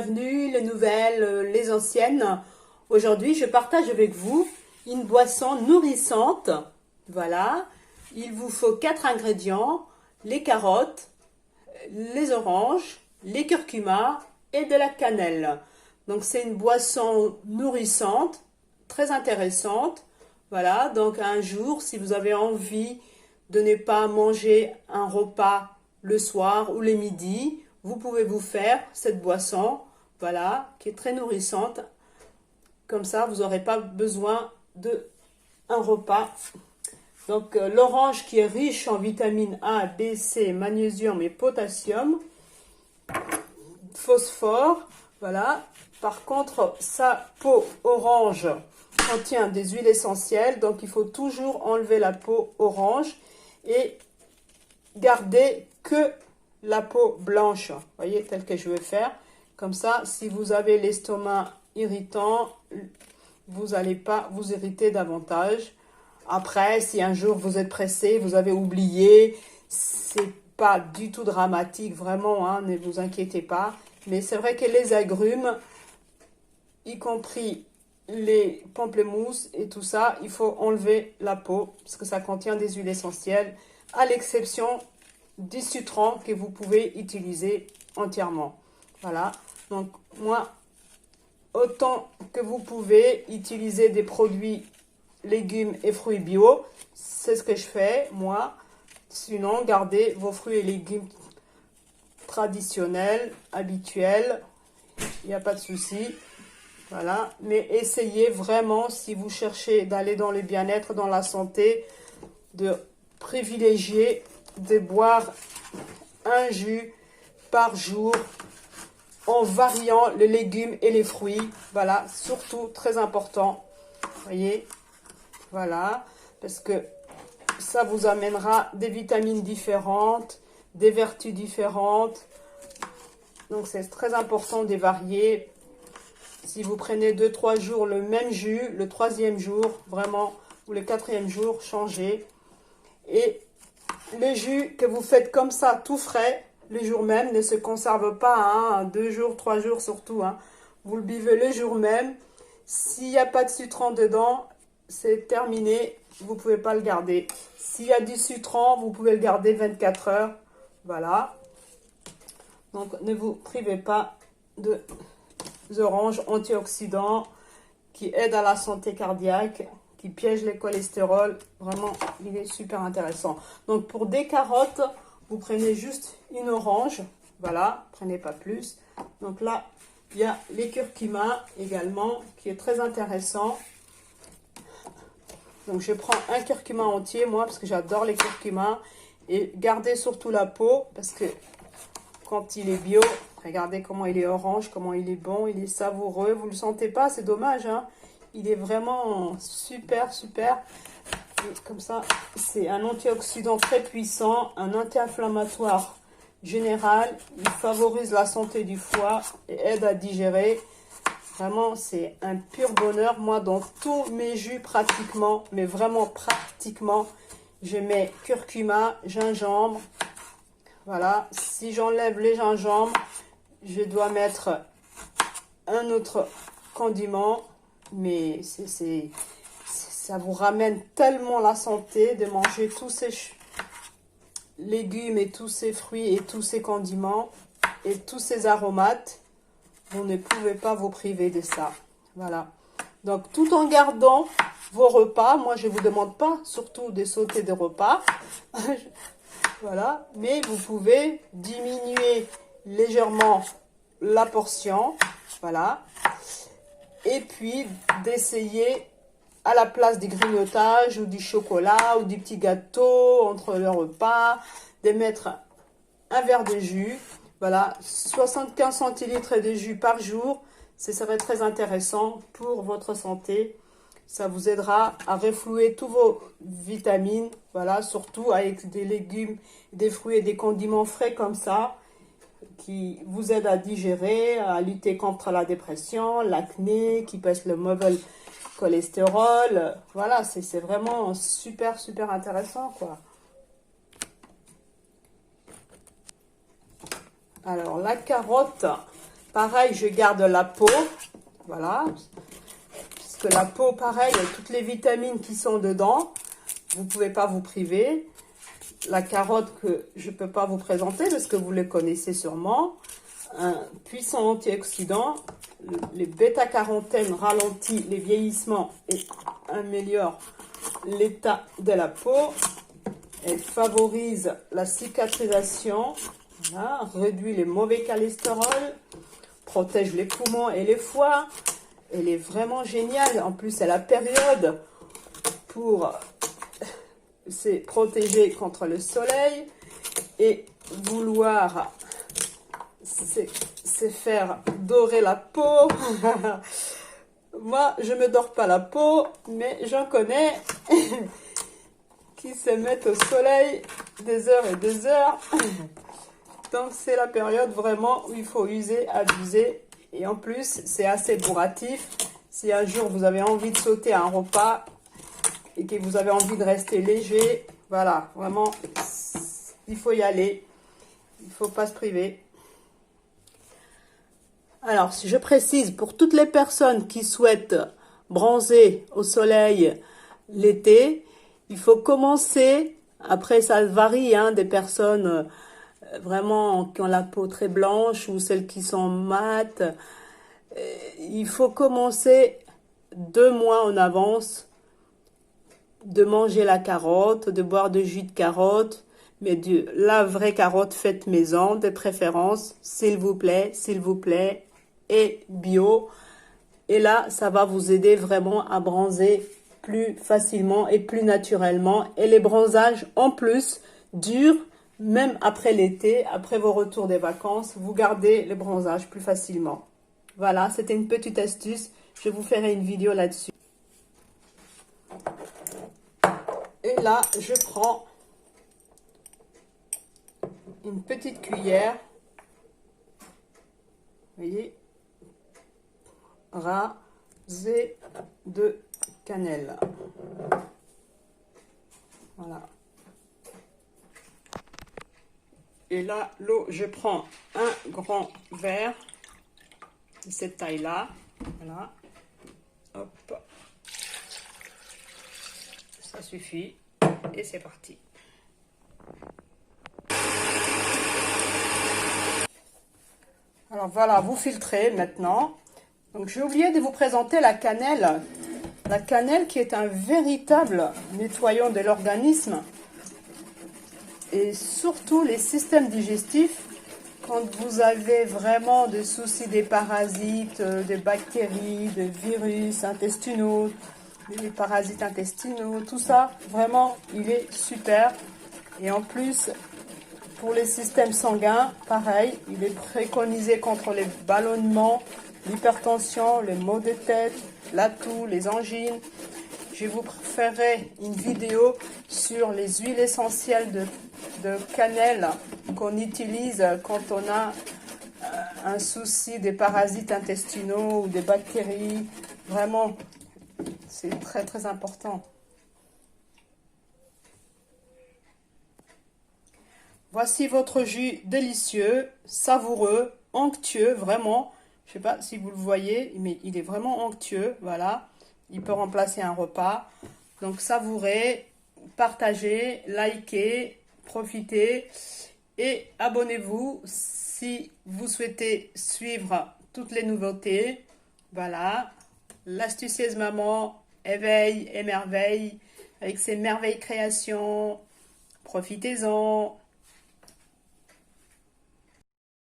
bienvenue, les nouvelles, les anciennes. Aujourd'hui, je partage avec vous une boisson nourrissante. Voilà, il vous faut 4 ingrédients, les carottes, les oranges, les curcuma et de la cannelle. Donc c'est une boisson nourrissante, très intéressante. Voilà, donc un jour, si vous avez envie de ne pas manger un repas le soir ou les midis, vous pouvez vous faire cette boisson, voilà, qui est très nourrissante. Comme ça, vous n'aurez pas besoin d'un repas. Donc l'orange qui est riche en vitamines A, B, C, magnésium et potassium, phosphore, voilà. Par contre, sa peau orange contient des huiles essentielles, donc il faut toujours enlever la peau orange et garder que la peau blanche, vous voyez, tel que je vais faire. Comme ça, si vous avez l'estomac irritant, vous n'allez pas vous irriter davantage. Après, si un jour vous êtes pressé, vous avez oublié, c'est pas du tout dramatique, vraiment, hein, ne vous inquiétez pas. Mais c'est vrai que les agrumes, y compris les pamplemousses et tout ça, il faut enlever la peau parce que ça contient des huiles essentielles, à l'exception du citron que vous pouvez utiliser entièrement. Voilà, donc moi, autant que vous pouvez utiliser des produits légumes et fruits bio, c'est ce que je fais moi. Sinon, gardez vos fruits et légumes traditionnels, habituels, il n'y a pas de souci. Voilà, mais essayez vraiment, si vous cherchez d'aller dans le bien-être, dans la santé, de privilégier de boire un jus par jour en variant les légumes et les fruits. Voilà, surtout très important. Voyez, voilà, parce que ça vous amènera des vitamines différentes, des vertus différentes. Donc c'est très important de varier. Si vous prenez 2-3 jours le même jus, le 3e jour, vraiment, ou le 4e jour, changez. Et le jus que vous faites comme ça, tout frais, le jour même, ne se conserve pas, hein, 2 jours, 3 jours surtout. Hein. Vous le buvez le jour même. S'il n'y a pas de citron dedans, c'est terminé, vous ne pouvez pas le garder. S'il y a du citron, vous pouvez le garder 24 heures. Voilà. Donc, ne vous privez pas de oranges antioxydants qui aident à la santé cardiaque, qui piègent les cholestérols. Vraiment, il est super intéressant. Donc, pour des carottes, vous prenez juste une orange. Voilà, prenez pas plus. Donc là, il y a les curcuma également, qui est très intéressant. Donc, je prends un curcuma entier, moi, parce que j'adore les curcumas. Et gardez surtout la peau, parce que quand il est bio, regardez comment il est orange, comment il est bon, il est savoureux. Vous ne le sentez pas, c'est dommage, hein. Il est vraiment super, super. Et comme ça, c'est un antioxydant très puissant, un anti-inflammatoire général. Il favorise la santé du foie et aide à digérer. Vraiment, c'est un pur bonheur. Moi, dans tous mes jus, pratiquement, mais vraiment pratiquement, je mets curcuma, gingembre. Voilà, si j'enlève les gingembre, je dois mettre un autre condiment, mais ça vous ramène tellement la santé de manger tous ces légumes et tous ces fruits et tous ces condiments et tous ces aromates. Vous ne pouvez pas vous priver de ça. Voilà. Donc, tout en gardant vos repas, moi, je ne vous demande pas surtout de sauter des repas. Voilà, mais vous pouvez diminuer légèrement la portion, voilà, et puis d'essayer à la place des grignotages ou du chocolat ou du petit gâteau entre le repas, de mettre un verre de jus, voilà, 75 centilitres de jus par jour, ce serait très intéressant pour votre santé. Ça vous aidera à reflouer tous vos vitamines, voilà, surtout avec des légumes, des fruits et des condiments frais comme ça, qui vous aident à digérer, à lutter contre la dépression, l'acné, qui baisse le mauvais cholestérol. Voilà, c'est vraiment super, super intéressant, quoi. Alors, la carotte, Pareil, je garde la peau. Voilà. Parce que la peau, pareil, toutes les vitamines qui sont dedans, vous ne pouvez pas vous priver. La carotte que je ne peux pas vous présenter parce que vous les connaissez sûrement. Un puissant antioxydant. Les bêta-carotènes ralentit les vieillissements et améliore l'état de la peau. Elle favorise la cicatrisation. Voilà, réduit les mauvais cholestérol. Protège les poumons et les foies. Elle est vraiment géniale. En plus, c'est la période pour se protéger contre le soleil et vouloir se faire dorer la peau. Moi, je me dors pas la peau, mais j'en connais qui se mettent au soleil des heures et des heures. Donc, c'est la période vraiment où il faut user, abuser. Et en plus, c'est assez bourratif. Si un jour, vous avez envie de sauter un repas et que vous avez envie de rester léger, voilà, vraiment, il faut y aller. Il ne faut pas se priver. Alors, si je précise, pour toutes les personnes qui souhaitent bronzer au soleil l'été, il faut commencer, après ça varie, hein, des personnes vraiment qui ont la peau très blanche ou celles qui sont mates. Il faut commencer 2 mois en avance de manger la carotte, de boire de jus de carotte, mais de la vraie carotte faite maison, de préférence, s'il vous plaît, et bio. Et là, ça va vous aider vraiment à bronzer plus facilement et plus naturellement. Et les bronzages, en plus, durent même après l'été, après vos retours des vacances, vous gardez les bronzages plus facilement. Voilà, c'était une petite astuce. Je vous ferai une vidéo là-dessus. Et là, je prends une petite cuillère. Vous voyez, rasée de cannelle. Voilà. Et là, l'eau, je prends un grand verre de cette taille-là. Voilà. Hop. Ça suffit. Et c'est parti. Alors voilà, vous filtrez maintenant. Donc j'ai oublié de vous présenter la cannelle. La cannelle qui est un véritable nettoyant de l'organisme. Et surtout les systèmes digestifs, quand vous avez vraiment des soucis des parasites, des bactéries, des virus intestinaux, des parasites intestinaux, tout ça, vraiment, il est super. Et en plus, pour les systèmes sanguins, pareil, il est préconisé contre les ballonnements, l'hypertension, les maux de tête, la toux, les angines. Je vous ferai une vidéo sur les huiles essentielles de cannelle qu'on utilise quand on a un souci des parasites intestinaux ou des bactéries. Vraiment, c'est très très important. Voici votre jus délicieux, savoureux, onctueux, vraiment. Je ne sais pas si vous le voyez, mais il est vraiment onctueux, voilà. Il peut remplacer un repas. Donc savourez, partagez, likez, profitez et abonnez-vous si vous souhaitez suivre toutes les nouveautés. Voilà, l'astucieuse maman éveille, émerveille avec ses merveilles créations. Profitez-en.